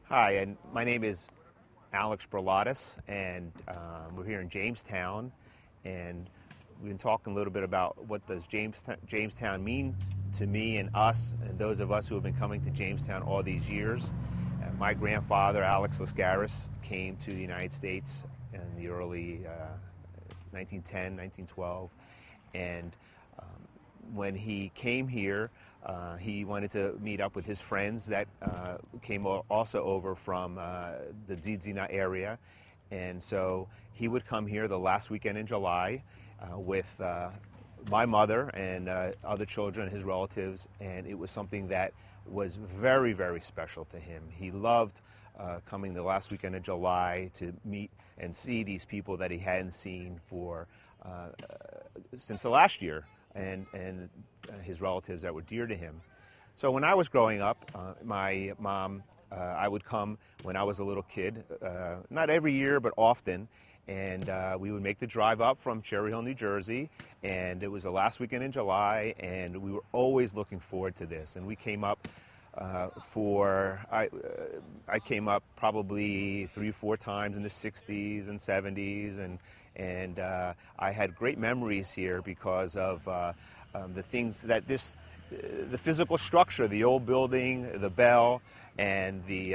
Hi, and my name is Alex Burlatis, and we're here in Jamestown, and we've been talking a little bit about what does Jamestown mean to me and us, and those of us who have been coming to Jamestown all these years. My grandfather, Alex Lascaris, came to the United States in the early 1910, 1912, and when he came here, he wanted to meet up with his friends that came also over from the Tsintzina area. And so he would come here the last weekend in July with my mother and other children, his relatives, and it was something that was very, very special to him. He loved coming the last weekend in July to meet and see these people that he hadn't seen for since the last year, and his relatives that were dear to him. So when I was growing up, my mom, I would come when I was a little kid, not every year, but often, and we would make the drive up from Cherry Hill, New Jersey, and it was the last weekend in July, and we were always looking forward to this. And we came up I came up probably 3 or 4 times in the 60s and 70s, and I had great memories here because of the things that the physical structure, the old building, the bell, and the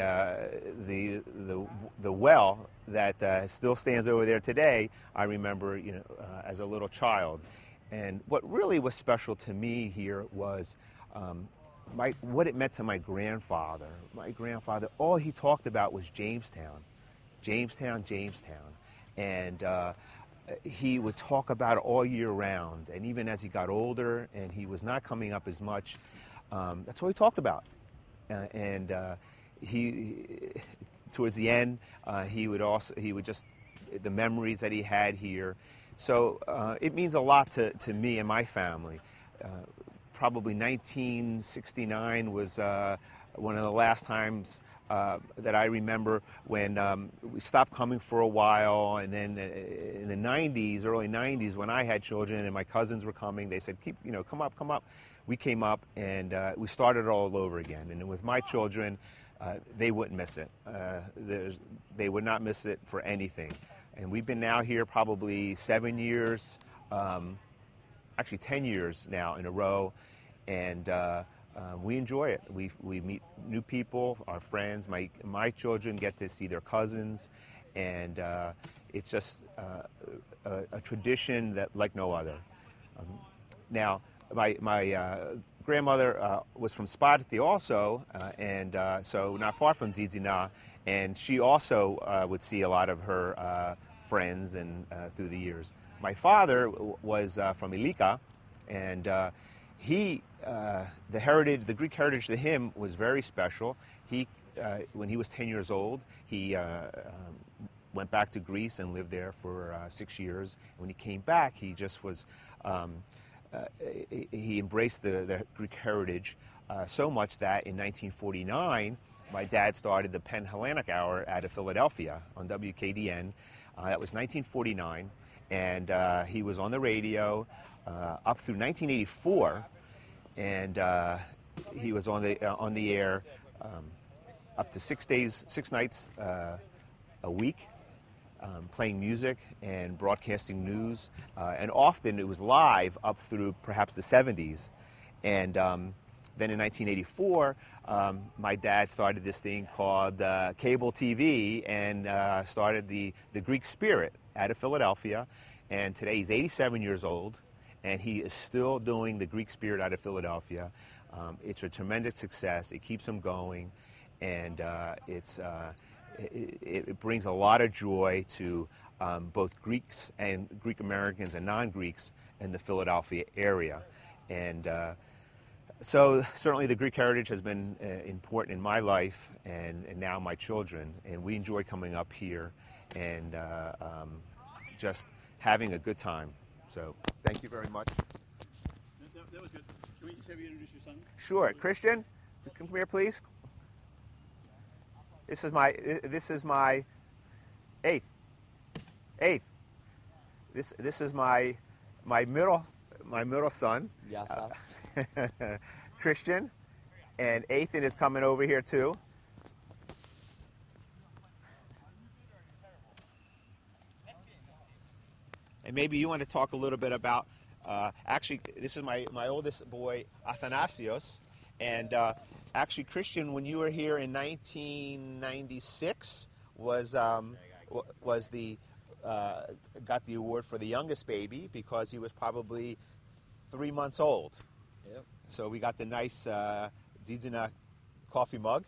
well that still stands over there today. I remember, as a little child, and what really was special to me here was what it meant to my grandfather. My grandfather, all he talked about was Jamestown, Jamestown, Jamestown, and he would talk about it all year round. And even as he got older and he was not coming up as much, that's all he talked about. He towards the end, he would just the memories that he had here. So it means a lot to me and my family. Probably 1969 was one of the last times that I remember when we stopped coming for a while, and then in the 90s, early 90s, when I had children and my cousins were coming, they said, come up, come up. We came up and we started all over again. And with my children, they wouldn't miss it. They would not miss it for anything. And we've been now here probably 7 years, actually 10 years now in a row, and we enjoy it. We meet new people, our friends. My children get to see their cousins, and it's just a tradition that like no other. Now, my grandmother was from Burlatis also, and so not far from Tsintzina, and she also would see a lot of her friends and through the years. My father was from Ilika, and the Greek heritage to him was very special. When he was 10 years old, he went back to Greece and lived there for 6 years. When he came back, he just was, he embraced the Greek heritage so much that in 1949, my dad started the Penn Hellenic Hour out of Philadelphia on WKDN. That was 1949, and he was on the radio up through 1984, and he was on the air up to 6 nights a week, playing music and broadcasting news, and often it was live up through perhaps the 70s. And then in 1984, my dad started this thing called cable TV, and started the Greek Spirit out of Philadelphia. And today he's 87 years old, and he is still doing the Greek Spirit out of Philadelphia. It's a tremendous success. It keeps him going, and it brings a lot of joy to both Greeks and Greek Americans and non-Greeks in the Philadelphia area. And so certainly the Greek heritage has been important in my life and now my children, and we enjoy coming up here and just having a good time. So thank you very much. That was good. Can we just have you introduce your son? Sure. Christian, come here, please. This is my eighth. This is my middle son. Yes. Christian, and Ethan is coming over here too. And maybe you want to talk a little bit about, actually, this is my oldest boy, Athanasios. And actually, Christian, when you were here in 1996, got the award for the youngest baby because he was probably 3 months old. Yep. So we got the nice Tsintzina coffee mug,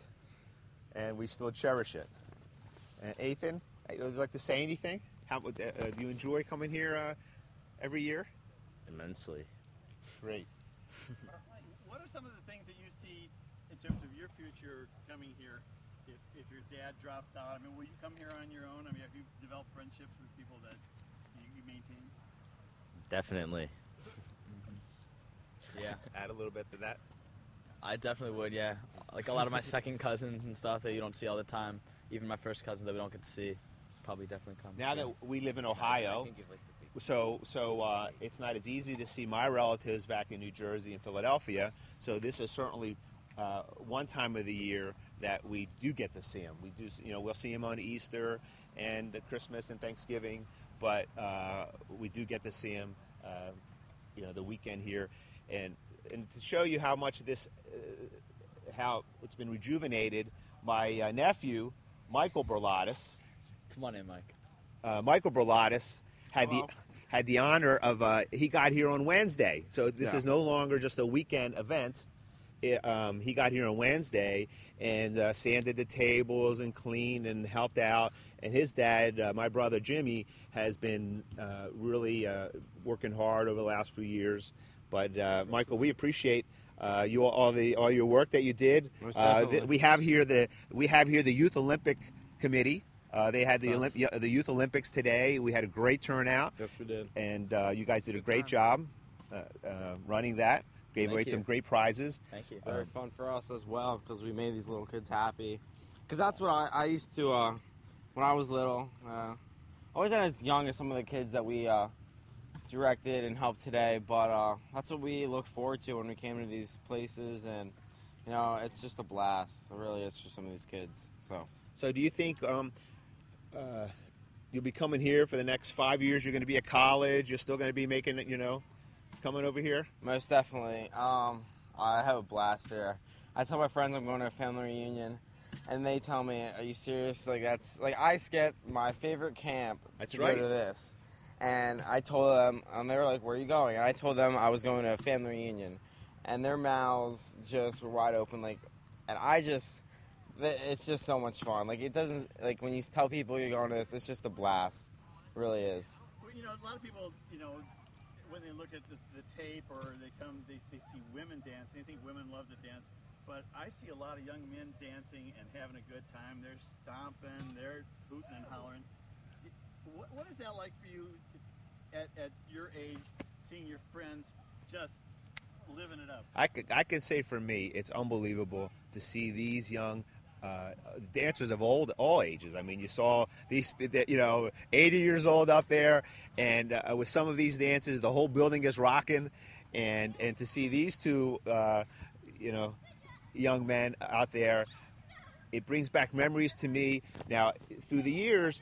and we still cherish it. And Ethan, would you like to say anything? How do you enjoy coming here every year? Immensely. Great. What are some of the things that you see in terms of your future coming here? If your dad drops out, I mean, will you come here on your own? I mean, have you developed friendships with people that you maintain? Definitely. Yeah. Add a little bit to that. I definitely would, yeah. Like a lot of my second cousins and stuff that you don't see all the time, even my first cousins that we don't get to see, probably definitely come. Now that we live in Ohio, so it's not as easy to see my relatives back in New Jersey and Philadelphia. So this is certainly one time of the year that we do get to see them. We do, we'll see them on Easter and Christmas and Thanksgiving, but we do get to see them, the weekend here, and to show you how much this, how it's been rejuvenated. My nephew, Michael Burlatis. Come on in, Mike. Michael Burlatis had the honor of he got here on Wednesday, so this is no longer just a weekend event. He got here on Wednesday and sanded the tables and cleaned and helped out. And his dad, my brother Jimmy, has been really working hard over the last few years. But Michael, we appreciate all your work that you did. We have here the Youth Olympic Committee. They had the Youth Olympics today. We had a great turnout. Yes, we did. And you guys did a great job running that. Gave away some great prizes. Thank you. Very fun for us as well because we made these little kids happy. Because that's what I used to, when I was little. I wasn't as young as some of the kids that we directed and helped today, but that's what we look forward to when we came to these places. And, it's just a blast. It really is for some of these kids. So do you think you'll be coming here for the next 5 years? You're going to be at college. You're still going to be making, coming over here? Most definitely. I have a blast here. I tell my friends I'm going to a family reunion, and they tell me, "Are you serious? I skip my favorite camp to go to this." And I told them, and they were like, "Where are you going?" And I told them I was going to a family reunion, and their mouths just were wide open. It's just so much fun. It doesn't, when you tell people you're going to this, it's just a blast. It really is. Well, a lot of people, when they look at the tape or they see women dance, they think women love to dance. But I see a lot of young men dancing and having a good time. They're stomping, they're hooting and hollering. What is that like for you at your age, seeing your friends just living it up? I can say for me, it's unbelievable to see these young dancers of all ages. I mean, you saw these, 80 years old up there, and with some of these dances, the whole building is rocking, and to see these two, young men out there, it brings back memories to me. Now, through the years,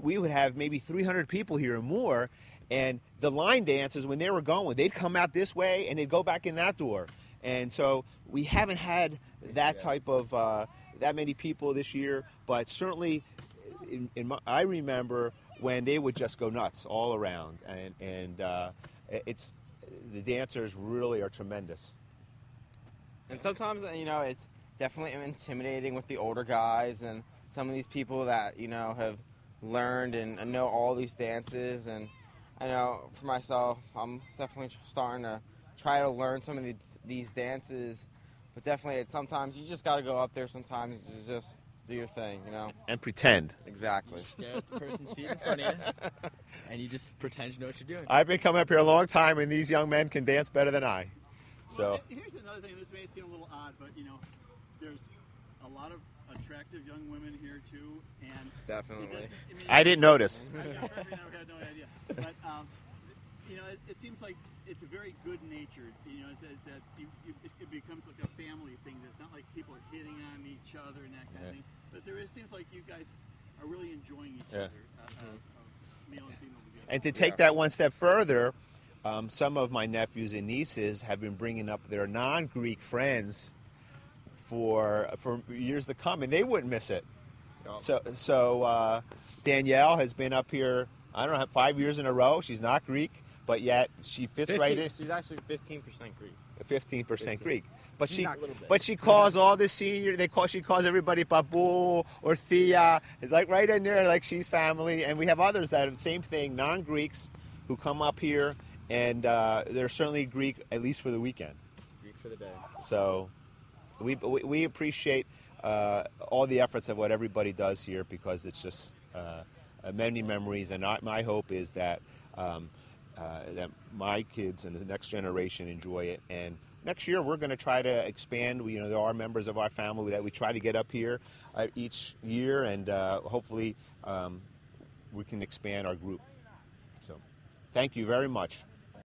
we would have maybe 300 people here or more, and the line dancers, when they were going, they'd come out this way and they'd go back in that door. And so we haven't had that type of that many people this year, but certainly I remember when they would just go nuts all around, and it's the dancers really are tremendous. And sometimes, it's definitely intimidating with the older guys and some of these people that, have learned and know all these dances. And I know for myself, I'm definitely starting to try to learn some of these dances. But definitely, sometimes you just got to go up there sometimes and just do your thing, And pretend. Exactly. You stare at the person's feet in front of you, and you just pretend you know what you're doing. I've been coming up here a long time, and these young men can dance better than I. Well, here's another thing. This may seem a little odd, but there's a lot of attractive young women here too, and Definitely. I didn't notice. I had no idea, but it seems like it's a very good-natured. It becomes like a family thing. It's not like people are hitting on each other and that kind of thing. But it seems like you guys are really enjoying each other. male and female together. And to take that one step further, some of my nephews and nieces have been bringing up their non-Greek friends for years to come, and they wouldn't miss it. So Danielle has been up here, I don't know, 5 years in a row. She's not Greek, but yet she fits right in. She's actually 15% Greek. 15% Greek. But she Not calls all the senior. She calls everybody Babu or Thea. It's like right in there, like she's family. And we have others that are the same thing, non-Greeks, who come up here, and they're certainly Greek at least for the weekend. Greek for the day. So we appreciate all the efforts of what everybody does here, because it's just many memories. And my hope is that that my kids and the next generation enjoy it. And next year we're going to try to expand. There are members of our family that we try to get up here each year, and hopefully we can expand our group. So thank you very much.